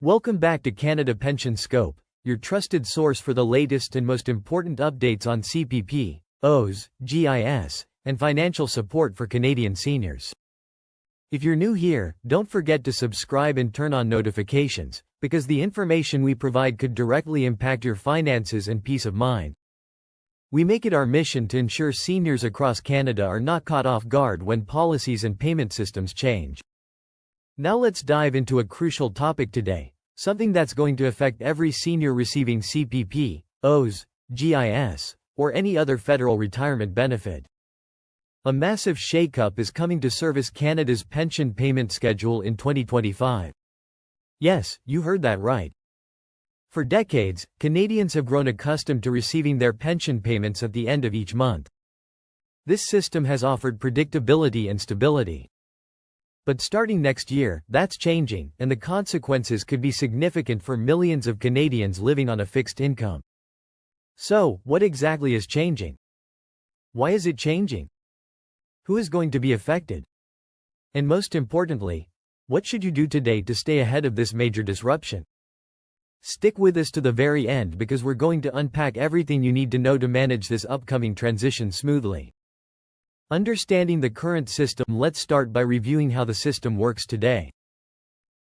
Welcome back to Canada Pension Scope, your trusted source for the latest and most important updates on CPP, OS, GIS, and financial support for Canadian seniors. If you're new here, don't forget to subscribe and turn on notifications, because the information we provide could directly impact your finances and peace of mind. We make it our mission to ensure seniors across Canada are not caught off guard when policies and payment systems change. Now let's dive into a crucial topic today, something that's going to affect every senior receiving CPP, OS, GIS, or any other federal retirement benefit. A massive shakeup is coming to Service Canada's pension payment schedule in 2025. Yes, you heard that right. For decades, Canadians have grown accustomed to receiving their pension payments at the end of each month. This system has offered predictability and stability. But starting next year, that's changing, and the consequences could be significant for millions of Canadians living on a fixed income. So, what exactly is changing? Why is it changing? Who is going to be affected? And most importantly, what should you do today to stay ahead of this major disruption? Stick with us to the very end because we're going to unpack everything you need to know to manage this upcoming transition smoothly. Understanding the current system, let's start by reviewing how the system works today.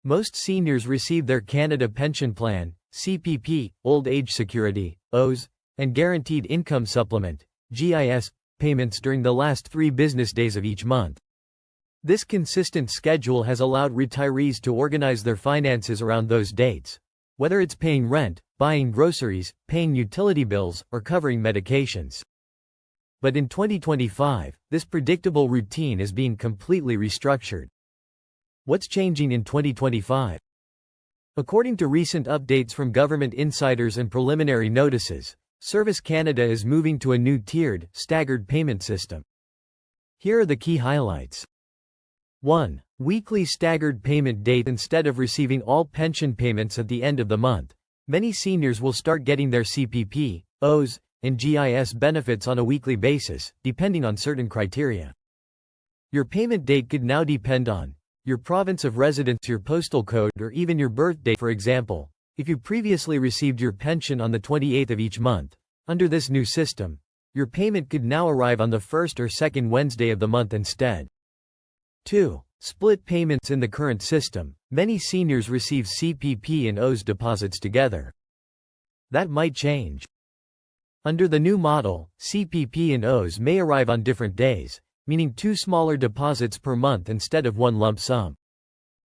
Most seniors receive their Canada Pension Plan, CPP, Old Age Security, OS, and Guaranteed Income Supplement, GIS, payments during the last 3 business days of each month. This consistent schedule has allowed retirees to organize their finances around those dates, whether it's paying rent, buying groceries, paying utility bills, or covering medications. But in 2025, this predictable routine is being completely restructured. What's changing in 2025? According to recent updates from government insiders and preliminary notices, Service Canada is moving to a new tiered, staggered payment system. Here are the key highlights. 1. Weekly staggered payment date. Instead of receiving all pension payments at the end of the month, many seniors will start getting their CPP, OS, and GIS benefits on a weekly basis, depending on certain criteria. Your payment date could now depend on your province of residence, your postal code, or even your birthday. For example, if you previously received your pension on the 28th of each month, under this new system, your payment could now arrive on the first or second Wednesday of the month instead. 2. Split payments. In the current system, many seniors receive CPP and OS deposits together. That might change. Under the new model, CPP and OS may arrive on different days, meaning 2 smaller deposits per month instead of 1 lump sum.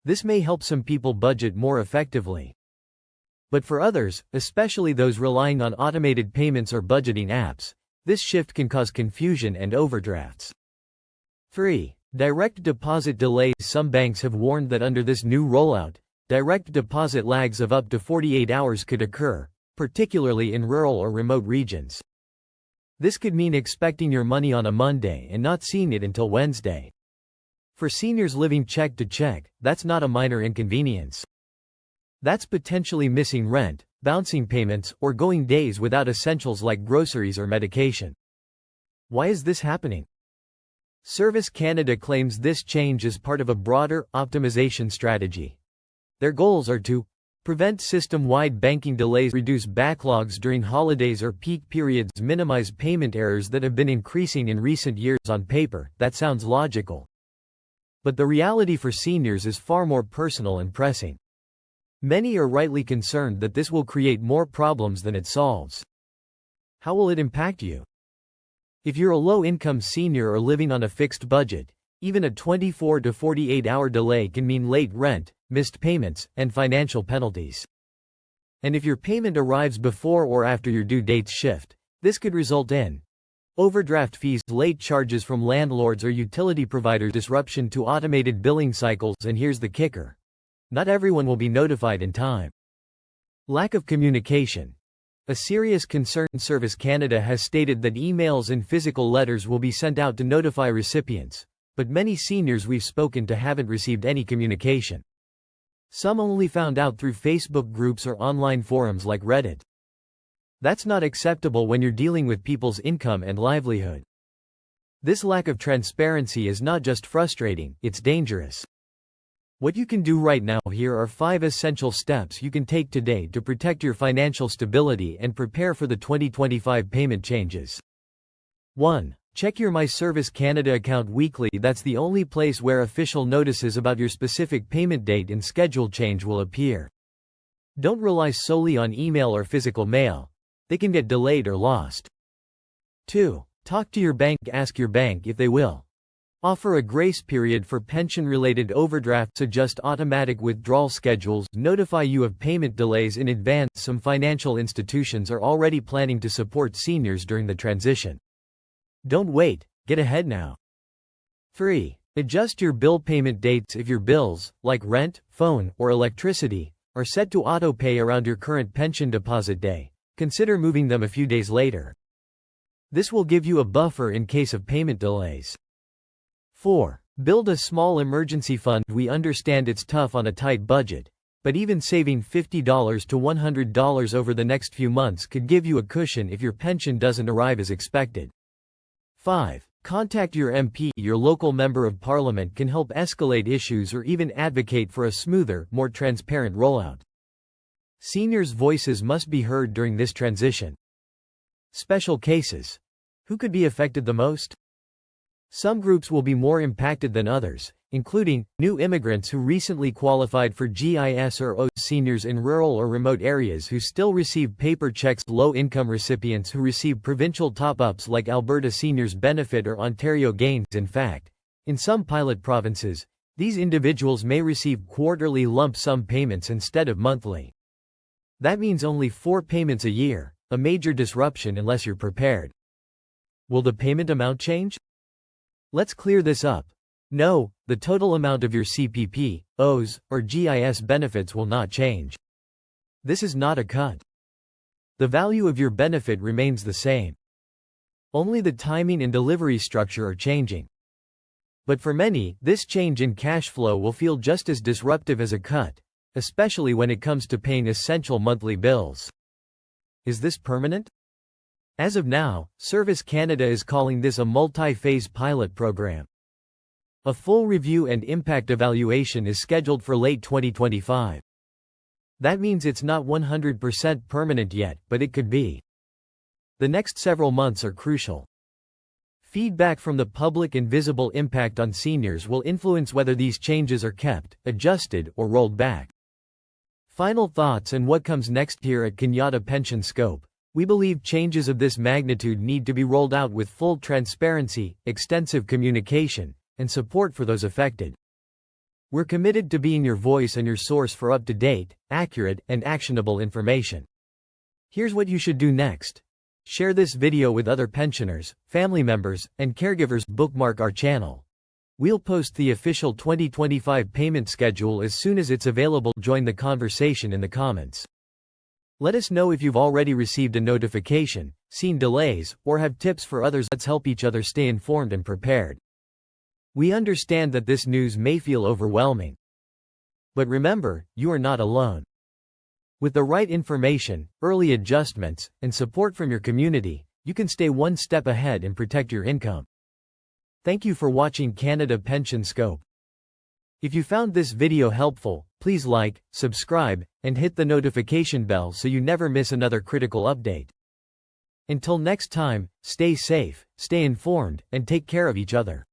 This may help some people budget more effectively. But for others, especially those relying on automated payments or budgeting apps, this shift can cause confusion and overdrafts. 3. Direct deposit delays. Some banks have warned that under this new rollout, direct deposit lags of up to 48 hours could occur, particularly in rural or remote regions. This could mean expecting your money on a Monday and not seeing it until Wednesday. For seniors living check to check, that's not a minor inconvenience. That's potentially missing rent, bouncing payments, or going days without essentials like groceries or medication. Why is this happening? Service Canada claims this change is part of a broader optimization strategy. Their goals are to prevent system-wide banking delays, reduce backlogs during holidays or peak periods, minimize payment errors that have been increasing in recent years. On paper, that sounds logical. But the reality for seniors is far more personal and pressing. Many are rightly concerned that this will create more problems than it solves. How will it impact you? If you're a low-income senior or living on a fixed budget, even a 24 to 48-hour delay can mean late rent, missed payments, and financial penalties. And if your payment arrives before or after your due date's shift, this could result in overdraft fees, late charges from landlords or utility providers, disruption to automated billing cycles, and here's the kicker: not everyone will be notified in time. Lack of communication. A serious concern. Service Canada has stated that emails and physical letters will be sent out to notify recipients, but many seniors we've spoken to haven't received any communication. Some only found out through Facebook groups or online forums like Reddit. That's not acceptable when you're dealing with people's income and livelihood. This lack of transparency is not just frustrating, it's dangerous. What you can do right now. Here are 5 essential steps you can take today to protect your financial stability and prepare for the 2025 payment changes. 1. Check your My Service Canada account weekly. That's the only place where official notices about your specific payment date and schedule change will appear. Don't rely solely on email or physical mail. They can get delayed or lost. 2. Talk to your bank. Ask your bank if they will offer a grace period for pension-related overdrafts, suggest automatic withdrawal schedules, notify you of payment delays in advance. Some financial institutions are already planning to support seniors during the transition. Don't wait, get ahead now. 3. Adjust your bill payment dates. If your bills, like rent, phone, or electricity, are set to auto-pay around your current pension deposit day, consider moving them a few days later. This will give you a buffer in case of payment delays. 4. Build a small emergency fund. We understand it's tough on a tight budget, but even saving $50 to $100 over the next few months could give you a cushion if your pension doesn't arrive as expected. 5. Contact your MP. Your local member of parliament can help escalate issues or even advocate for a smoother, more transparent rollout. Seniors' voices must be heard during this transition. Special cases. Who could be affected the most? Some groups will be more impacted than others, including new immigrants who recently qualified for GIS or OS, seniors in rural or remote areas who still receive paper checks, low-income recipients who receive provincial top-ups like Alberta Seniors Benefit or Ontario Gains. In fact, in some pilot provinces, these individuals may receive quarterly lump sum payments instead of monthly. That means only 4 payments a year, a major disruption unless you're prepared. Will the payment amount change? Let's clear this up. No, the total amount of your CPP, OS, or GIS benefits will not change. This is not a cut. The value of your benefit remains the same. Only the timing and delivery structure are changing. But for many, this change in cash flow will feel just as disruptive as a cut, especially when it comes to paying essential monthly bills. Is this permanent? As of now, Service Canada is calling this a multi-phase pilot program. A full review and impact evaluation is scheduled for late 2025. That means it's not 100% permanent yet, but it could be. The next several months are crucial. Feedback from the public and visible impact on seniors will influence whether these changes are kept, adjusted, or rolled back. Final thoughts and what comes next. Here at Canada Pension Scope, we believe changes of this magnitude need to be rolled out with full transparency, extensive communication, and support for those affected. We're committed to being your voice and your source for up-to-date, accurate, and actionable information. Here's what you should do next. Share this video with other pensioners, family members, and caregivers. Bookmark our channel. We'll post the official 2025 payment schedule as soon as it's available. Join the conversation in the comments. Let us know if you've already received a notification, seen delays, or have tips for others. Let's help each other stay informed and prepared. We understand that this news may feel overwhelming. But remember, you are not alone. With the right information, early adjustments, and support from your community, you can stay one step ahead and protect your income. Thank you for watching Canada Pension Scope. If you found this video helpful, please like, subscribe, and hit the notification bell so you never miss another critical update. Until next time, stay safe, stay informed, and take care of each other.